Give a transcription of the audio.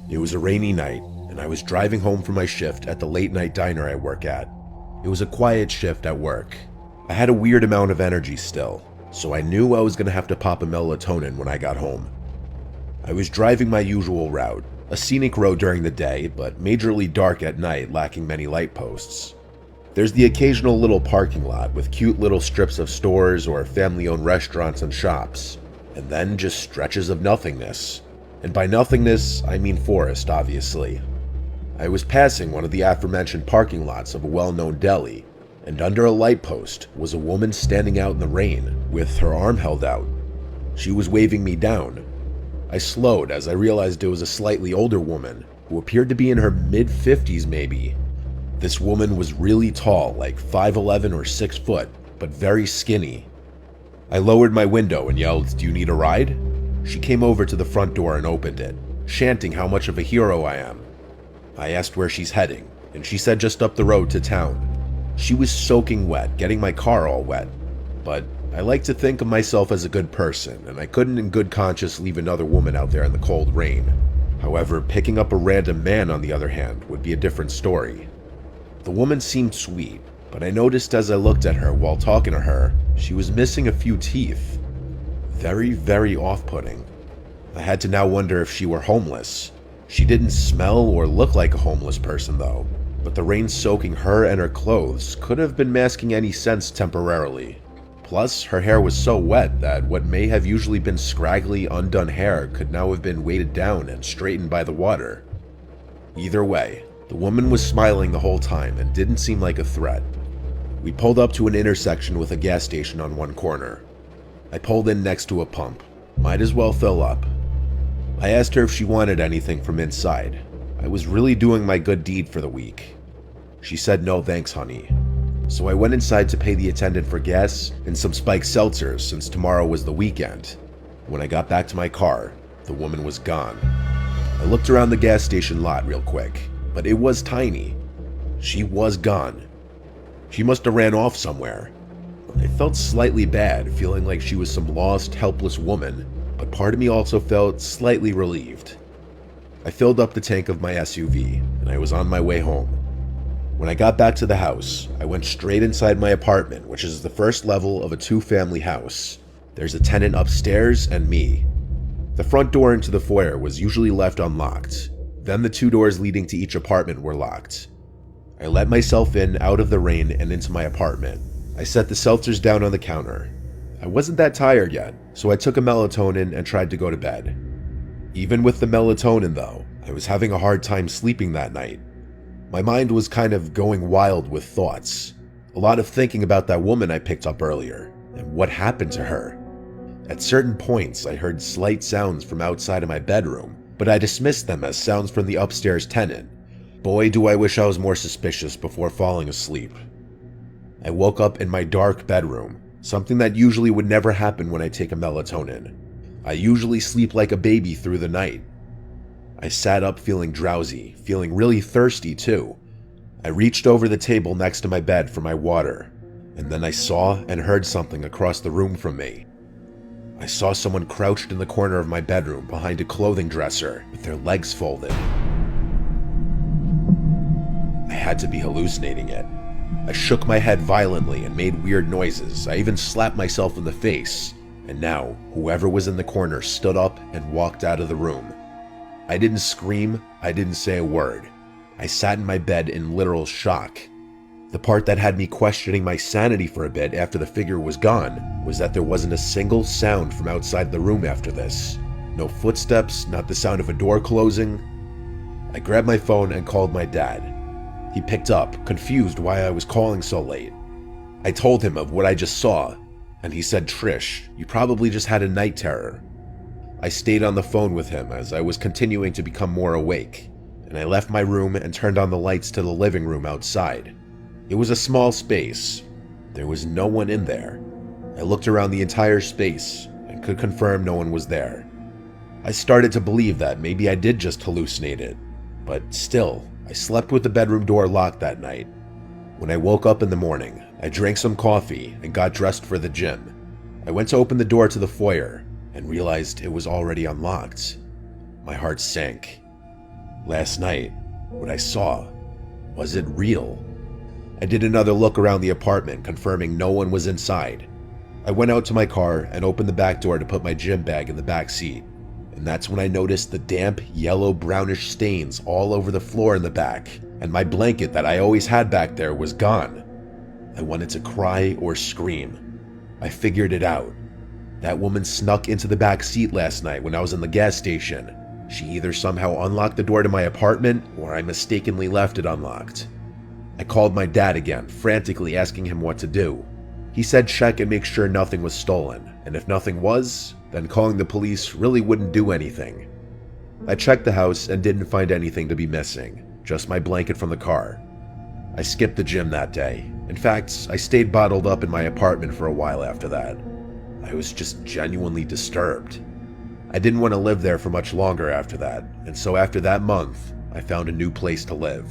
It was a rainy night, and I was driving home from my shift at the late night diner I work at. It was a quiet shift at work. I had a weird amount of energy still, so I knew I was going to have to pop a melatonin when I got home. I was driving my usual route, a scenic road during the day, but majorly dark at night, lacking many light posts. There's the occasional little parking lot with cute little strips of stores or family-owned restaurants and shops, and then just stretches of nothingness. And by nothingness, I mean forest, obviously. I was passing one of the aforementioned parking lots of a well-known deli, and under a light post was a woman standing out in the rain, with her arm held out. She was waving me down. I slowed as I realized it was a slightly older woman, who appeared to be in her mid-50s maybe. This woman was really tall, like 5'11 or 6 foot, but very skinny. I lowered my window and yelled, "Do you need a ride?" She came over to the front door and opened it, chanting how much of a hero I am. I asked where she's heading, and she said just up the road to town. She was soaking wet, getting my car all wet. But I like to think of myself as a good person, and I couldn't in good conscience leave another woman out there in the cold rain. However, picking up a random man, on the other hand, would be a different story. The woman seemed sweet, but I noticed as I looked at her while talking to her, she was missing a few teeth. Very, very off-putting. I had to now wonder if she were homeless. She didn't smell or look like a homeless person though, but the rain soaking her and her clothes could have been masking any sense temporarily. Plus, her hair was so wet that what may have usually been scraggly, undone hair could now have been weighted down and straightened by the water. Either way, the woman was smiling the whole time and didn't seem like a threat. We pulled up to an intersection with a gas station on one corner. I pulled in next to a pump. Might as well fill up. I asked her if she wanted anything from inside. I was really doing my good deed for the week. She said no thanks, honey. So I went inside to pay the attendant for gas and some spiked seltzers since tomorrow was the weekend. When I got back to my car, the woman was gone. I looked around the gas station lot real quick, but it was tiny. She was gone. She must have ran off somewhere. I felt slightly bad, feeling like she was some lost, helpless woman, but part of me also felt slightly relieved. I filled up the tank of my SUV, and I was on my way home. When I got back to the house, I went straight inside my apartment, which is the first level of a two-family house. There's a tenant upstairs and me. The front door into the foyer was usually left unlocked. Then the two doors leading to each apartment were locked. I let myself in out of the rain and into my apartment. I set the seltzers down on the counter. I wasn't that tired yet, so I took a melatonin and tried to go to bed. Even with the melatonin though, I was having a hard time sleeping that night. My mind was kind of going wild with thoughts. A lot of thinking about that woman I picked up earlier, and what happened to her. At certain points, I heard slight sounds from outside of my bedroom, but I dismissed them as sounds from the upstairs tenant. Boy, do I wish I was more suspicious before falling asleep. I woke up in my dark bedroom, something that usually would never happen when I take a melatonin. I usually sleep like a baby through the night. I sat up feeling drowsy, feeling really thirsty too. I reached over the table next to my bed for my water, and then I saw and heard something across the room from me. I saw someone crouched in the corner of my bedroom behind a clothing dresser with their legs folded. I had to be hallucinating it. I shook my head violently and made weird noises. I even slapped myself in the face. And now, whoever was in the corner stood up and walked out of the room. I didn't scream, I didn't say a word. I sat in my bed in literal shock. The part that had me questioning my sanity for a bit after the figure was gone was that there wasn't a single sound from outside the room after this. No footsteps, not the sound of a door closing. I grabbed my phone and called my dad. He picked up, confused why I was calling so late. I told him of what I just saw, and he said, "Trish, you probably just had a night terror." I stayed on the phone with him as I was continuing to become more awake, and I left my room and turned on the lights to the living room outside. It was a small space. There was no one in there. I looked around the entire space and could confirm no one was there. I started to believe that maybe I did just hallucinate it, but still, I slept with the bedroom door locked that night. When I woke up in the morning, I drank some coffee and got dressed for the gym. I went to open the door to the foyer and realized it was already unlocked. My heart sank. Last night, what I saw, was it real? I did another look around the apartment, confirming no one was inside. I went out to my car and opened the back door to put my gym bag in the back seat. And that's when I noticed the damp, yellow-brownish stains all over the floor in the back, and my blanket that I always had back there was gone. I wanted to cry or scream. I figured it out. That woman snuck into the back seat last night when I was in the gas station. She either somehow unlocked the door to my apartment, or I mistakenly left it unlocked. I called my dad again, frantically asking him what to do. He said check and make sure nothing was stolen, and if nothing was, then calling the police really wouldn't do anything. I checked the house and didn't find anything to be missing, just my blanket from the car. I skipped the gym that day. In fact, I stayed bottled up in my apartment for a while after that. I was just genuinely disturbed. I didn't want to live there for much longer after that, and so after that month, I found a new place to live.